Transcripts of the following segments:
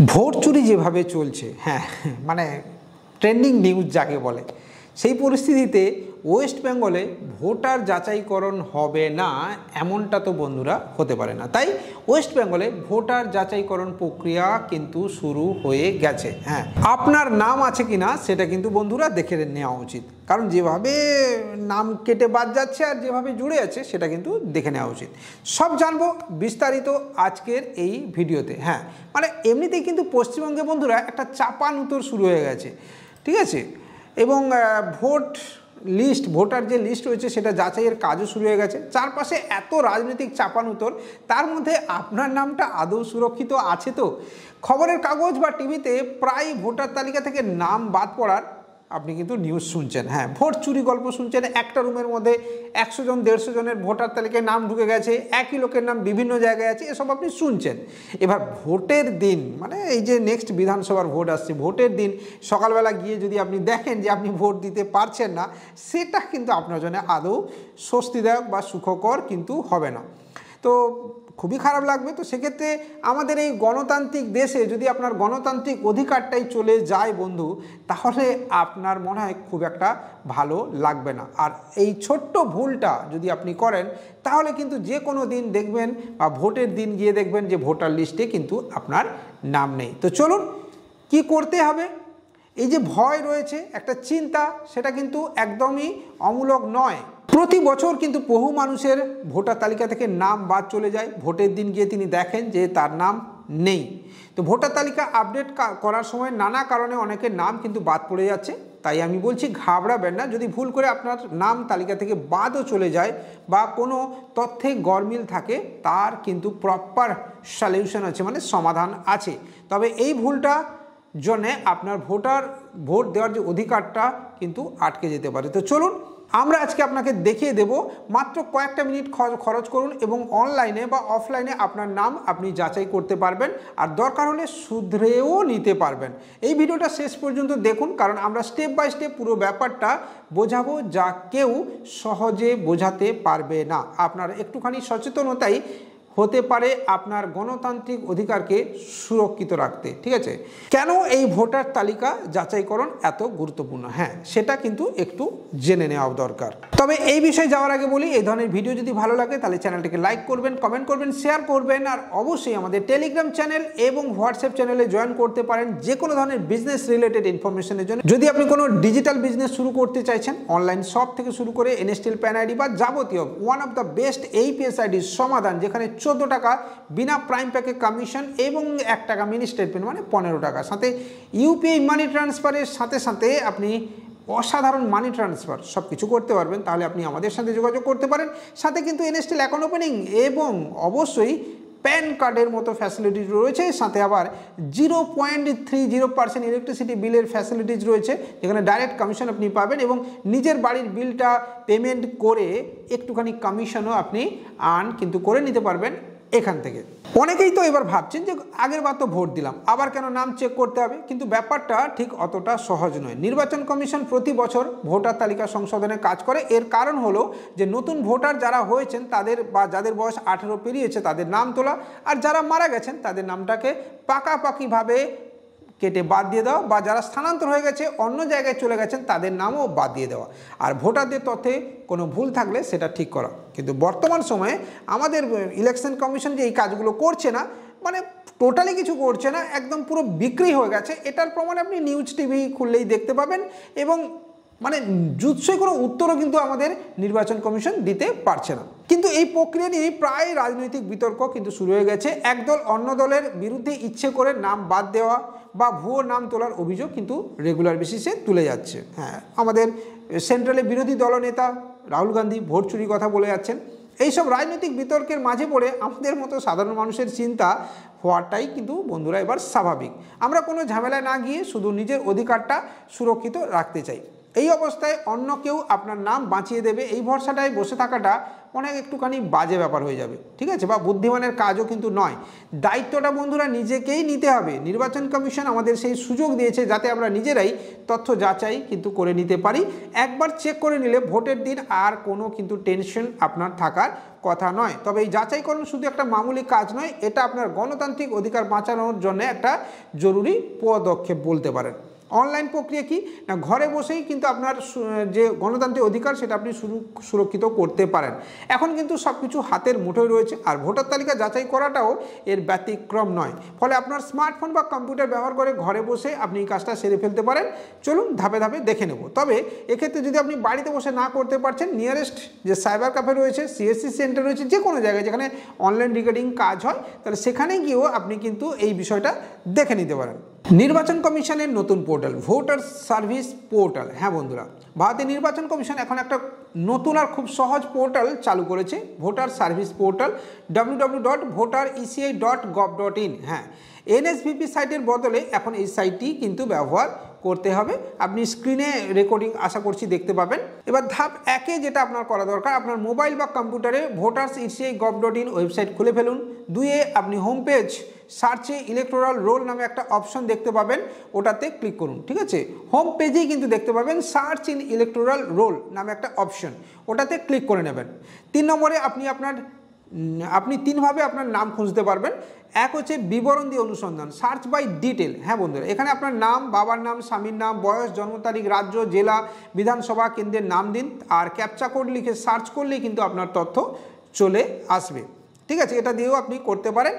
Vote চুরি যেভাবে চলছে, হ্যাঁ মানে ট্রেন্ডিং নিউজ যাকে বলে, সেই পরিস্থিতিতে ওয়েস্ট বেঙ্গলে ভোটার যাচাইকরণ হবে না এমনটা তো বন্ধুরা হতে পারে না। তাই ওয়েস্ট বেঙ্গলে ভোটার যাচাইকরণ প্রক্রিয়া কিন্তু শুরু হয়ে গেছে। হ্যাঁ, আপনার নাম আছে কিনা সেটা কিন্তু বন্ধুরা দেখে নেওয়া উচিত, কারণ যেভাবে নাম কেটে বাদ যাচ্ছে আর যেভাবে জুড়ে আছে সেটা কিন্তু দেখে নেওয়া উচিত। সব জানবো বিস্তারিত আজকের এই ভিডিওতে। হ্যাঁ, মানে এমনিতেই কিন্তু পশ্চিমবঙ্গে বন্ধুরা একটা চাপানুতোর শুরু হয়ে গেছে, ঠিক আছে, এবং ভোটার যে লিস্ট রয়েছে সেটা যাচাইয়ের কাজও শুরু হয়ে গেছে। চারপাশে এত রাজনৈতিক চাপানুতোর, তার মধ্যে আপনার নামটা আদৌ সুরক্ষিত আছে তো? খবরের কাগজ বা টিভিতে প্রায় ভোটার তালিকা থেকে নাম বাদ পড়ার আপনি কিন্তু নিউজ শুনছেন। হ্যাঁ, ভোট চুরি গল্প শুনছেন। একটা রুমের মধ্যে 100 জন 150 জনের ভোটার তালিকায় নাম ঢুকে গেছে, একই লোকের নাম বিভিন্ন জায়গায় আছে, এসব আপনি শুনছেন। এবার ভোটের দিন, মানে এই যে নেক্সট বিধানসভার ভোট আসছে, ভোটের দিন সকালবেলা গিয়ে যদি আপনি দেখেন যে আপনি ভোট দিতে পারছেন না, সেটা কিন্তু আপনার জন্য আদৌ স্বস্তিদায়ক বা সুখকর কিন্তু হবে না। তো খুবই খারাপ লাগবে। তো সেক্ষেত্রে আমাদের এই গণতান্ত্রিক দেশে যদি আপনার গণতান্ত্রিক অধিকারটাই চলে যায় বন্ধু, তাহলে আপনার মনে হয় খুব একটা ভালো লাগবে না। আর এই ছোট্ট ভুলটা যদি আপনি করেন, তাহলে কিন্তু যে কোনো দিন দেখবেন বা ভোটের দিন গিয়ে দেখবেন যে ভোটার লিস্টে কিন্তু আপনার নাম নেই। তো চলুন কি করতে হবে। এই যে ভয় রয়েছে, একটা চিন্তা, সেটা কিন্তু একদমই অমূলক নয়। প্রতি বছর কিন্তু বহু মানুষের ভোটার তালিকা থেকে নাম বাদ চলে যায়। ভোটের দিন গিয়ে তিনি দেখেন যে তার নাম নেই। তো ভোটার তালিকা আপডেট করার সময় নানা কারণে অনেকের নাম কিন্তু বাদ পড়ে যাচ্ছে। তাই আমি বলছি, ঘাবড়াবেন না। যদি ভুল করে আপনার নাম তালিকা থেকে বাদও চলে যায় বা কোনো তথ্যে গরমিল থাকে, তার কিন্তু প্রপার সলিউশন আছে, মানে সমাধান আছে। তবে এই ভুলটা জন্যে আপনার ভোট দেওয়ার যে অধিকারটা কিন্তু আটকে যেতে পারে। তো চলুন আমরা আজকে আপনাকে দেখিয়ে দেব, মাত্র কয়েকটা মিনিট খরচ করুন এবং অনলাইনে বা অফলাইনে আপনার নাম আপনি যাচাই করতে পারবেন, আর দরকার হলে শুধরেও নিতে পারবেন। এই ভিডিওটা শেষ পর্যন্ত দেখুন, কারণ আমরা স্টেপ বাই স্টেপ পুরো ব্যাপারটা বোঝাবো, যা কেউ সহজে বোঝাতে পারবে না। আপনার একটুখানি সচেতনতাই হতে পারে আপনার গণতান্ত্রিক অধিকারকে সুরক্ষিত রাখতে। ঠিক আছে, কেন এই ভোটার তালিকা যাচাইকরণ এত গুরুত্বপূর্ণ, হ্যাঁ সেটা কিন্তু একটু জেনে নেওয়া দরকার। তবে এই বিষয়ে যাওয়ার আগে বলি, এই ধরনের ভিডিও যদি ভালো লাগে তাহলে চ্যানেলটিকে লাইক করবেন, কমেন্ট করবেন, শেয়ার করবেন, আর অবশ্যই আমাদের টেলিগ্রাম চ্যানেল এবং হোয়াটসঅ্যাপ চ্যানেলে জয়েন করতে পারেন যে কোনো ধরনের বিজনেস রিলেটেড ইনফরমেশনের জন্য। যদি আপনি কোনো ডিজিটাল বিজনেস শুরু করতে চাইছেন, অনলাইন শপ থেকে শুরু করে এনএসটিএল প্যান আইডি বা যাবতীয় one of the best AEPS আইডির সমাধান, যেখানে 14 টাকা বিনা প্রাইম প্যাকে কমিশন এবং 1 টাকা মিনি স্টেটমেন্ট মানে 15 টাকা, সাথে ইউপিআই মানি ট্রান্সফারের সাথে সাথে আপনি অসাধারণ মানি ট্রান্সফার সব কিছু করতে পারবেন, তাহলে আপনি আমাদের সাথে যোগাযোগ করতে পারেন। সাথে কিন্তু এনএসটিএল অ্যাকাউন্ট ওপেনিং এবং অবশ্যই প্যান কার্ডের মতো ফ্যাসিলিটিস রয়েছে, সাথে আবার 0.30% ইলেকট্রিসিটি বিলের ফ্যাসিলিটিস রয়েছে, যেখানে ডাইরেক্ট কমিশন আপনি পাবেন এবং নিজের বাড়ির বিলটা পেমেন্ট করে একটুখানি কমিশনও আপনি কিন্তু করে নিতে পারবেন এখান থেকে। অনেকেই তো এবার ভাবছেন যে আগের বার তো ভোট দিলাম, আবার কেন নাম চেক করতে হবে, কিন্তু ব্যাপারটা ঠিক অতটা সহজ নয়। নির্বাচন কমিশন প্রতি বছর ভোটার তালিকা সংশোধনে কাজ করে। এর কারণ হলো যে নতুন ভোটার যারা হয়েছেন তাদের বা যাদের বয়স 18 পেরিয়েছে তাদের নাম তোলা, আর যারা মারা গেছেন তাদের নামটাকে পাকাপাকিভাবে কেটে বাদ দিয়ে দেওয়া, বা যারা স্থানান্তর হয়ে গেছে অন্য জায়গায় চলে গেছেন তাদের নামও বাদ দিয়ে দেওয়া, আর ভোটারদের তথ্যে কোনো ভুল থাকলে সেটা ঠিক করা। কিন্তু বর্তমান সময়ে আমাদের ইলেকশন কমিশন যে এই কাজগুলো করছে না, মানে টোটালি কিছু করছে না, একদম পুরো বিক্রি হয়ে গেছে। এটার প্রমাণ আপনি নিউজ টিভি খুললেই দেখতে পাবেন, এবং মানে জুৎসই কোনো উত্তরও কিন্তু আমাদের নির্বাচন কমিশন দিতে পারছে না। কিন্তু এই প্রক্রিয়া নিয়ে প্রায় রাজনৈতিক বিতর্ক কিন্তু শুরু হয়ে গেছে। একদল অন্য দলের বিরুদ্ধে ইচ্ছে করে নাম বাদ দেওয়া বা ভুয়ো নাম তোলার অভিযোগ কিন্তু রেগুলার বেসিসে তুলে যাচ্ছে। হ্যাঁ, আমাদের সেন্ট্রালের বিরোধী দলনেতা রাহুল গান্ধী ভোট চুরির কথা বলে যাচ্ছেন। এইসব রাজনৈতিক বিতর্কের মাঝে পড়ে আমাদের মতো সাধারণ মানুষের চিন্তা হওয়াটাই কিন্তু বন্ধুরা এবার স্বাভাবিক। আমরা কোনো ঝামেলায় না গিয়ে শুধু নিজের অধিকারটা সুরক্ষিত রাখতে চাই। এই অবস্থায় অন্য কেউ আপনার নাম বাঁচিয়ে দেবে, এই ভরসাটায় বসে থাকাটা অনেক একটুখানি বাজে ব্যাপার হয়ে যাবে, ঠিক আছে, বা বুদ্ধিমানের কাজও কিন্তু নয়। দায়িত্বটা বন্ধুরা নিজেকেই নিতে হবে। নির্বাচন কমিশন আমাদের সেই সুযোগ দিয়েছে যাতে আমরা নিজেরাই তথ্য যাচাই কিন্তু করে নিতে পারি। একবার চেক করে নিলে ভোটের দিন আর কোনো কিন্তু টেনশন আপনার থাকার কথা নয়। তবে এই যাচাইকরণ শুধু একটা মামুলি কাজ নয়, এটা আপনার গণতান্ত্রিক অধিকার বাঁচানোর জন্য একটা জরুরি পদক্ষেপ বলতে পারেন। অনলাইন প্রক্রিয়া কি না, ঘরে বসেই কিন্তু আপনার যে গণতান্ত্রিক অধিকার সেটা আপনি সুরক্ষিত করতে পারেন। এখন কিন্তু সব কিছু হাতের মুঠোয় রয়েছে, আর ভোটার তালিকা যাচাই করাটাও এর ব্যতিক্রম নয়। ফলে আপনার স্মার্টফোন বা কম্পিউটার ব্যবহার করে ঘরে বসে আপনি এই কাজটা সেরে ফেলতে পারেন। চলুন ধাপে ধাপে দেখে নেব। তবে এক্ষেত্রে যদি আপনি বাড়িতে বসে না করতে পারছেন, নিয়ারেস্ট যে সাইবার ক্যাফে রয়েছে, সিএসসি সেন্টার রয়েছে, যে কোনো জায়গায় যেখানে অনলাইন রেকর্ডিং কাজ হয়, তাহলে সেখানে গিয়েও আপনি কিন্তু এই বিষয়টা দেখে নিতে পারেন। নির্বাচন কমিশনের নতুন পোর্টাল ভোটার সার্ভিস পোর্টাল। হ্যাঁ বন্ধুরা, ভারতের নির্বাচন কমিশন এখন একটা নতুন আর খুব সহজ পোর্টাল চালু করেছে, ভোটার সার্ভিস পোর্টাল www.votereci.gov.in। হ্যাঁ, এনএসভিপি সাইটের বদলে এখন এই সাইটটি কিন্তু ব্যবহার করতে হবে। আপনি স্ক্রিনে রেকর্ডিং আশা করছি দেখতে পাবেন। এবার ধাপ 1-এ যেটা আপনার করা দরকার, আপনার মোবাইল বা কম্পিউটারে votereci.gov.in ওয়েবসাইট খুলে ফেলুন। 2-এ আপনি হোম পেজ সার্চে ইলেকটোরাল রোল নামে একটা অপশন দেখতে পাবেন, ওটাতে ক্লিক করুন। ঠিক আছে, হোম পেজেই কিন্তু দেখতে পাবেন সার্চ ইন ইলেকটোরাল রোল নামে একটা অপশন, ওটাতে ক্লিক করে নেবেন। 3 নম্বরে আপনি 3ভাবে আপনার নাম খুঁজতে পারবেন। এক হচ্ছে বিবরণ দিয়ে অনুসন্ধান, সার্চ বাই ডিটেল। হ্যাঁ বন্ধুরা, এখানে আপনার নাম, বাবার নাম, স্বামীর নাম, বয়স, জন্ম তারিখ, রাজ্য, জেলা, বিধানসভা কেন্দ্রের নাম দিন, আর ক্যাপচা কোড লিখে সার্চ করলেই কিন্তু আপনার তথ্য চলে আসবে। ঠিক আছে, এটা দিয়েও আপনি করতে পারেন।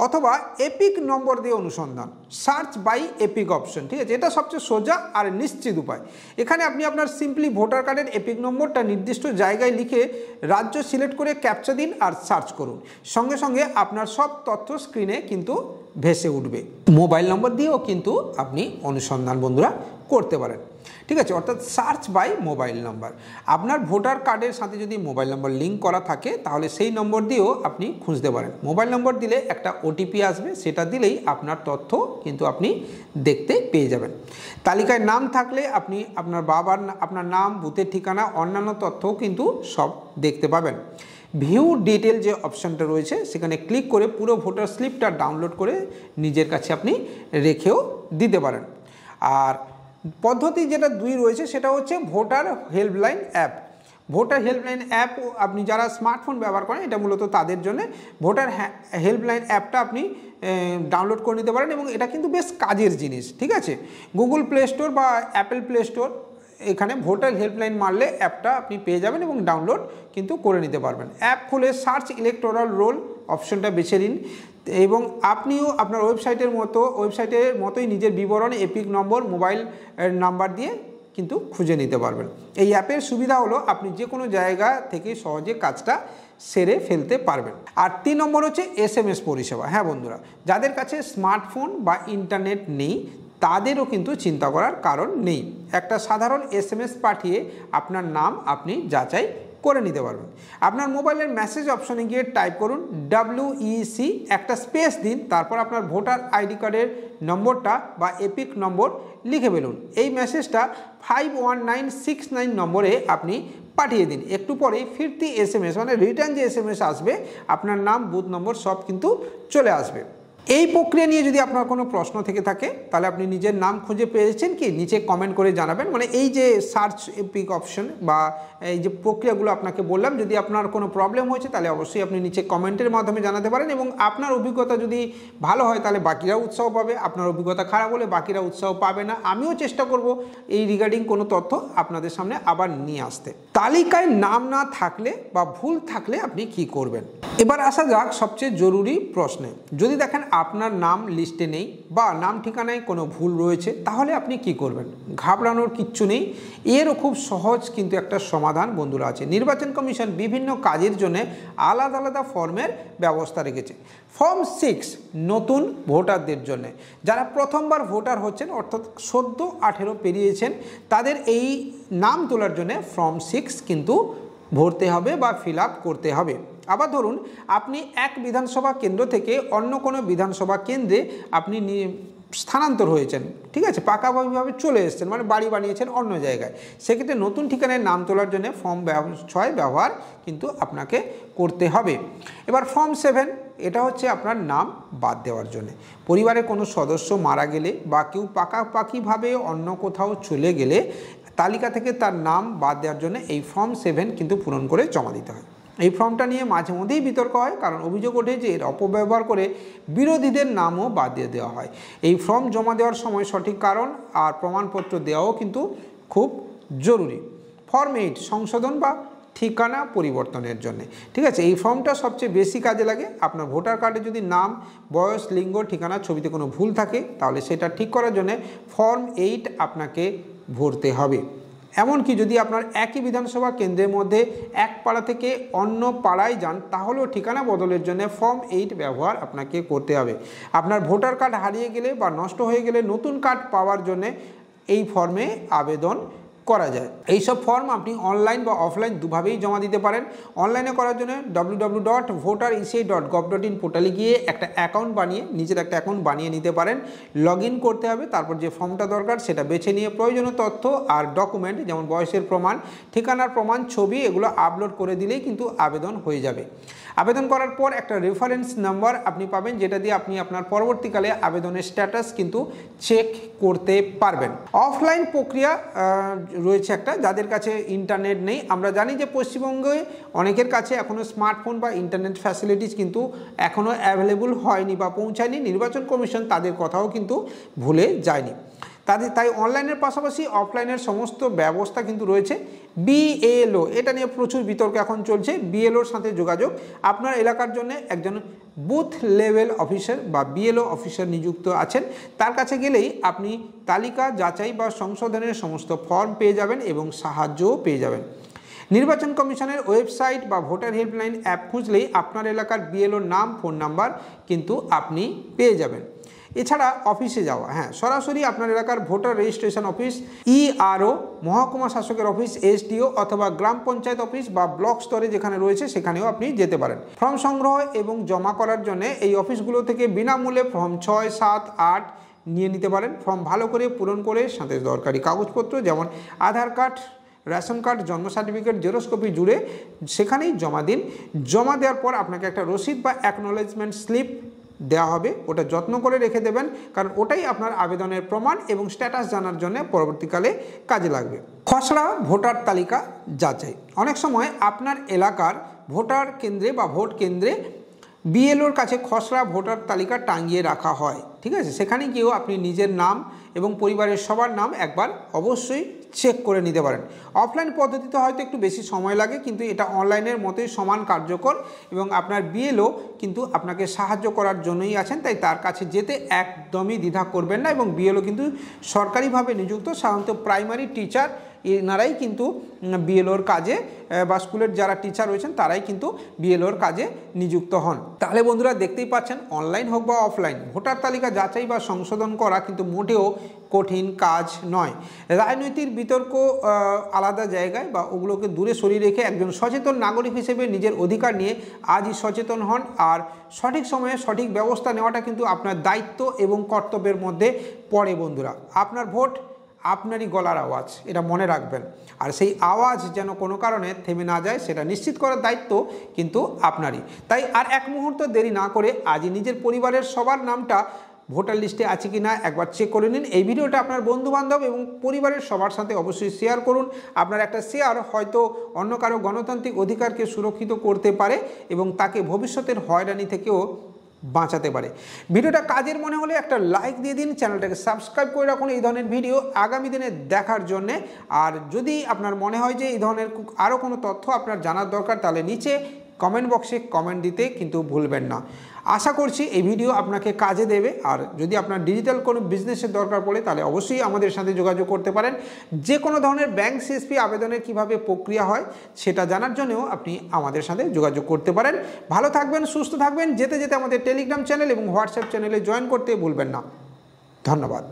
অথবা এপিক নম্বর দিয়ে অনুসন্ধান, সার্চ বাই এপিক অপশন। ঠিক আছে, এটা সবচেয়ে সোজা আর নিশ্চিত উপায়। এখানে আপনি আপনার সিম্পলি ভোটার কার্ডের এপিক নম্বরটা নির্দিষ্ট জায়গায় লিখে রাজ্য সিলেক্ট করে ক্যাপচা দিন আর সার্চ করুন। সঙ্গে সঙ্গে আপনার সব তথ্য স্ক্রিনে কিন্তু ভেসে উঠবে। মোবাইল নম্বর দিয়েও কিন্তু আপনি অনুসন্ধান বন্ধুরা করতে পারেন। ঠিক আছে, অর্থাৎ সার্চ বাই মোবাইল নাম্বার। আপনার ভোটার কার্ডের সাথে যদি মোবাইল নাম্বার লিঙ্ক করা থাকে তাহলে সেই নম্বর দিয়েও আপনি খুঁজতে পারেন। মোবাইল নম্বর দিলে একটা ওটিপি আসবে, সেটা দিলেই আপনার তথ্য কিন্তু আপনি দেখতে পেয়ে যাবেন। তালিকায় নাম থাকলে আপনি আপনার নাম, বুথের ঠিকানা, অন্যান্য তথ্যও কিন্তু সব দেখতে পাবেন। ভিউ ডিটেল যে অপশানটা রয়েছে সেখানে ক্লিক করে পুরো ভোটার স্লিপটা ডাউনলোড করে নিজের কাছে আপনি রেখেও দিতে পারেন। আর পদ্ধতি যেটা 2 রয়েছে সেটা হচ্ছে voter helpline app. Voter helpline app আপনি যারা স্মার্টফোন ব্যবহার করেন, এটা মূলত তাদের জন্য। ভোটার হেল্পলাইন অ্যাপটা আপনি ডাউনলোড করে নিতে পারেন এবং এটা কিন্তু বেশ কাজের জিনিস। ঠিক আছে, গুগল প্লে স্টোর বা অ্যাপেল প্লে স্টোর, এখানে ভোটার হেল্পলাইন মারলে অ্যাপটা আপনি পেয়ে যাবেন এবং ডাউনলোড কিন্তু করে নিতে পারবেন। অ্যাপ খুলে সার্চ ইলেকটোরাল রোল অপশনটা বেছে নিন এবং আপনিও আপনার ওয়েবসাইটের মতোই নিজের বিবরণ, এপিক নম্বর, মোবাইল নাম্বার দিয়ে কিন্তু খুঁজে নিতে পারবেন। এই অ্যাপের সুবিধা হলো আপনি যে কোনো জায়গা থেকে সহজে কাজটা সেরে ফেলতে পারবেন। আর 3 নম্বর হচ্ছে SMS পরিষেবা। হ্যাঁ বন্ধুরা, যাদের কাছে স্মার্টফোন বা ইন্টারনেট নেই তাদেরও কিন্তু চিন্তা করার কারণ নেই। একটা সাধারণ SMS পাঠিয়ে আপনার নাম আপনি যাচাই করে নিতে পারবেন। আপনার মোবাইলের মেসেজ অপশনে গিয়ে টাইপ করুন WEC, একটা স্পেস দিন, তারপর আপনার ভোটার আইডি কার্ডের নম্বরটা বা এপিক নম্বর লিখে ফেলুন। এই মেসেজটা 51969 নম্বরে আপনি পাঠিয়ে দিন। একটু পরেই ফিরতি SMS মানে রিটার্ন যে SMS আসবে, আপনার নাম, বুথ নম্বর সব কিন্তু চলে আসবে। এই প্রক্রিয়া নিয়ে যদি আপনার কোনো প্রশ্ন থেকে থাকে তাহলে আপনি নিজের নাম খুঁজে পেয়েছেন কি নিচে কমেন্ট করে জানাবেন। মানে এই যে সার্চ এপিক অপশন বা এই যে প্রক্রিয়াগুলো আপনাকে বললাম, যদি আপনার কোনো প্রবলেম হয়েছে তাহলে অবশ্যই আপনি নিচে কমেন্টের মাধ্যমে জানাতে পারেন এবং আপনার অভিজ্ঞতা যদি ভালো হয় তাহলে বাকিরাও উৎসাহ পাবে, আপনার অভিজ্ঞতা খারাপ হলে বাকিরা উৎসাহ পাবে না। আমিও চেষ্টা করব এই রিগার্ডিং কোনো তথ্য আপনাদের সামনে আবার নিয়ে আসতে। তালিকায় নাম না থাকলে বা ভুল থাকলে আপনি কি করবেন? এবার আসা যাক সবচেয়ে জরুরি প্রশ্নে। যদি দেখেন আপনার নাম লিস্টে নেই বা নাম ঠিকানায় কোনো ভুল রয়েছে তাহলে আপনি কি করবেন? ঘাবড়ানোর কিচ্ছু নেই, এরও খুব সহজ কিন্তু একটা সমাধান বন্ধুরা আছে। নির্বাচন কমিশন বিভিন্ন কাজের জন্য আলাদা আলাদা ফর্মের ব্যবস্থা রেখেছে। ফর্ম 6 নতুন ভোটারদের জন্য, যারা প্রথমবার ভোটার হচ্ছেন অর্থাৎ সদ্য 18 পেরিয়েছেন, তাদের এই নাম তোলার জন্য ফর্ম 6 কিন্তু ভরতে হবে বা ফিল আপ করতে হবে। আবার ধরুন আপনি এক বিধানসভা কেন্দ্র থেকে অন্য কোনো বিধানসভা কেন্দ্রে আপনি স্থানান্তর হয়েছেন, ঠিক আছে, পাকাভাবে চলে এসেছেন, মানে বাড়ি বানিয়েছেন অন্য জায়গায়, সেক্ষেত্রে নতুন ঠিকানায় নাম তোলার জন্য ফর্ম 6 ব্যবহার কিন্তু আপনাকে করতে হবে। এবার ফর্ম 7, এটা হচ্ছে আপনার নাম বাদ দেওয়ার জন্য। পরিবারের কোনো সদস্য মারা গেলে বা কেউ পাকাপাকিভাবে অন্য কোথাও চলে গেলে তালিকা থেকে তার নাম বাদ দেওয়ার জন্য এই ফর্ম 7 কিন্তু পূরণ করে জমা দিতে হয়। এই ফর্মটা নিয়ে মাঝে মধ্যেই বিতর্ক হয়, কারণ অভিযোগ ওঠে যে এর অপব্যবহার করে বিরোধীদের নামও বাদ দিয়ে দেওয়া হয়। এই ফর্ম জমা দেওয়ার সময় সঠিক কারণ আর প্রমাণপত্র দেওয়াও কিন্তু খুব জরুরি। ফর্ম 8, সংশোধন বা ঠিকানা পরিবর্তনের জন্য, ঠিক আছে, এই ফর্মটা সবচেয়ে বেশি কাজে লাগে। আপনার ভোটার কার্ডে যদি নাম, বয়স, লিঙ্গ, ঠিকানা, ছবিতে কোনো ভুল থাকে তাহলে সেটা ঠিক করার জন্য ফর্ম 8 আপনাকে ভরতে হবে। এমনকি যদি আপনার একই বিধানসভা কেন্দ্রের মধ্যে এক পাড়া থেকে অন্য পাড়ায় যান তাহলেও ঠিকানা বদলের জন্য ফর্ম 8 ব্যবহার আপনাকে করতে হবে। আপনার ভোটার কার্ড হারিয়ে গেলে বা নষ্ট হয়ে গেলে নতুন কার্ড পাওয়ার জন্য এই ফর্মে আবেদন করা যায়। এই সব ফর্ম আপনি অনলাইন বা অফলাইন দুভাবেই জমা দিতে পারেন। অনলাইনে করার জন্য www.voterici.gov.in পোর্টালে গিয়ে একটা অ্যাকাউন্ট বানিয়ে, নিজের একটা অ্যাকাউন্ট বানিয়ে নিতে পারেন। লগ ইন করতে হবে, তারপর যে ফর্মটা দরকার সেটা বেছে নিয়ে প্রয়োজনীয় তথ্য আর ডকুমেন্ট যেমন বয়সের প্রমাণ, ঠিকানার প্রমাণ, ছবি এগুলো আপলোড করে দিলেই কিন্তু আবেদন হয়ে যাবে। আবেদন করার পর একটা রেফারেন্স নাম্বার আপনি পাবেন, যেটা দিয়ে আপনি আপনার পরবর্তীকালে আবেদনের স্ট্যাটাস কিন্তু চেক করতে পারবেন। অফলাইন প্রক্রিয়া রয়েছে একটা, যাদের কাছে ইন্টারনেট নেই। আমরা জানি যে পশ্চিমবঙ্গে অনেকের কাছে এখনও স্মার্টফোন বা ইন্টারনেট ফ্যাসিলিটিস কিন্তু এখনও অ্যাভেলেবল হয়নি বা পৌঁছায়নি। নির্বাচন কমিশন তাদের কথাও কিন্তু ভুলে যায়নি। তাই অনলাইনের পাশাপাশি অফলাইনের সমস্ত ব্যবস্থা কিন্তু রয়েছে। বিএলও, এটা নিয়ে প্রচুর বিতর্ক এখন চলছে। বিএলওর সাথে যোগাযোগ, আপনার এলাকার জন্য একজন বুথ লেভেল অফিসার বা বিএলও অফিসার নিযুক্ত আছেন, তার কাছে গেলেই আপনি তালিকা যাচাই বা সংশোধনের সমস্ত ফর্ম পেয়ে যাবেন এবং সাহায্যও পেয়ে যাবেন। নির্বাচন কমিশনের ওয়েবসাইট বা ভোটার হেল্পলাইন অ্যাপ খুঁজলেই আপনার এলাকার বিএলওর নাম, ফোন নাম্বার কিন্তু আপনি পেয়ে যাবেন। এছাড়া অফিসে যাওয়া, হ্যাঁ, সরাসরি আপনার এলাকার ভোটার রেজিস্ট্রেশন অফিস, ইআরও, মহকুমা শাসকের অফিস, এসডিও অথবা গ্রাম পঞ্চায়েত অফিস বা ব্লক স্তরে যেখানে রয়েছে সেখানেও আপনি যেতে পারেন। ফর্ম সংগ্রহ এবং জমা করার জন্য এই অফিসগুলো থেকে বিনামূল্যে ফর্ম 6, 7, 8 নিয়ে নিতে পারেন। ফর্ম ভালো করে পূরণ করে সাথে দরকারি কাগজপত্র যেমন আধার কার্ড, রেশন কার্ড, জন্ম সার্টিফিকেট, জেরক্স কপি জুড়ে সেখানেই জমা দিন। জমা দেওয়ার পর আপনাকে একটা রসিদ বা অ্যাকনোলেজমেন্ট স্লিপ দেওয়া হবে, ওটা যত্ন করে রেখে দেবেন, কারণ ওটাই আপনার আবেদনের প্রমাণ এবং স্ট্যাটাস জানার জন্য পরবর্তীকালে কাজে লাগবে। খসড়া ভোটার তালিকা যাচাই, অনেক সময় আপনার এলাকার ভোটার কেন্দ্রে বা ভোট কেন্দ্রে বিএলওর কাছে খসড়া ভোটার তালিকা টাঙিয়ে রাখা হয়, ঠিক আছে, সেখানে গিয়েও আপনি নিজের নাম এবং পরিবারের সবার নাম একবার অবশ্যই চেক করে নিতে পারেন। অফলাইন পদ্ধতিতে হয়তো একটু বেশি সময় লাগে, কিন্তু এটা অনলাইনের মতোই সমান কার্যকর এবং আপনার বিএলও কিন্তু আপনাকে সাহায্য করার জন্যই আছেন, তাই তার কাছে যেতে একদমই দ্বিধা করবেন না। এবং বিএলও কিন্তু সরকারিভাবে নিযুক্ত, সাধারণত প্রাইমারি টিচার এনারাই কিন্তু বিএলওর কাজে বা স্কুলের যারা টিচার রয়েছেন তারাই কিন্তু বিএলওর কাজে নিযুক্ত হন। তাহলে বন্ধুরা দেখতেই পাচ্ছেন, অনলাইন হোক বা অফলাইন ভোটার তালিকা যাচাই বা সংশোধন করা কিন্তু মোটেও কঠিন কাজ নয়। রাজনৈতিক বিতর্ক আলাদা জায়গায় বা ওগুলোকে দূরে সরিয়ে রেখে একজন সচেতন নাগরিক হিসেবে নিজের অধিকার নিয়ে আজই সচেতন হন, আর সঠিক সময়ে সঠিক ব্যবস্থা নেওয়াটা কিন্তু আপনার দায়িত্ব এবং কর্তব্যের মধ্যে পড়ে। বন্ধুরা, আপনার ভোট আপনারই গলার আওয়াজ, এটা মনে রাখবেন, আর সেই আওয়াজ যেন কোনো কারণে থেমে না যায় সেটা নিশ্চিত করার দায়িত্ব কিন্তু আপনারই। তাই আর এক মুহূর্ত দেরি না করে আজই নিজের পরিবারের সবার নামটা ভোটার লিস্টে আছে কি না একবার চেক করে নিন। এই ভিডিওটা আপনার বন্ধুবান্ধব এবং পরিবারের সবার সাথে অবশ্যই শেয়ার করুন। আপনার একটা শেয়ার হয়তো অন্য কারো গণতান্ত্রিক অধিকারকে সুরক্ষিত করতে পারে এবং তাকে ভবিষ্যতের হয়রানি থেকেও বাঁচাতে পারে। ভিডিওটা কাজের মনে হলে একটা লাইক দিয়ে দিন, চ্যানেলটাকে সাবস্ক্রাইব করে রাখুন এই ধরনের ভিডিও আগামী দিনে দেখার জন্যে। আর যদি আপনার মনে হয় যে এই ধরনের আরও কোনো তথ্য আপনার জানার দরকার, তাহলে নিচে কমেন্ট বক্সে কমেন্ট দিতে কিন্তু ভুলবেন না। আশা করছি এই ভিডিও আপনাকে কাজে দেবে। আর যদি আপনার ডিজিটাল কোনো বিজনেসের দরকার পড়ে তাহলে অবশ্যই আমাদের সাথে যোগাযোগ করতে পারেন। যে কোনো ধরনের ব্যাংক সিএসপি আবেদনের কিভাবে প্রক্রিয়া হয় সেটা জানার জন্যও আপনি আমাদের সাথে যোগাযোগ করতে পারেন। ভালো থাকবেন, সুস্থ থাকবেন। যেতে যেতে আমাদের টেলিগ্রাম চ্যানেল এবং হোয়াটসঅ্যাপ চ্যানেলে জয়েন করতে ভুলবেন না। ধন্যবাদ।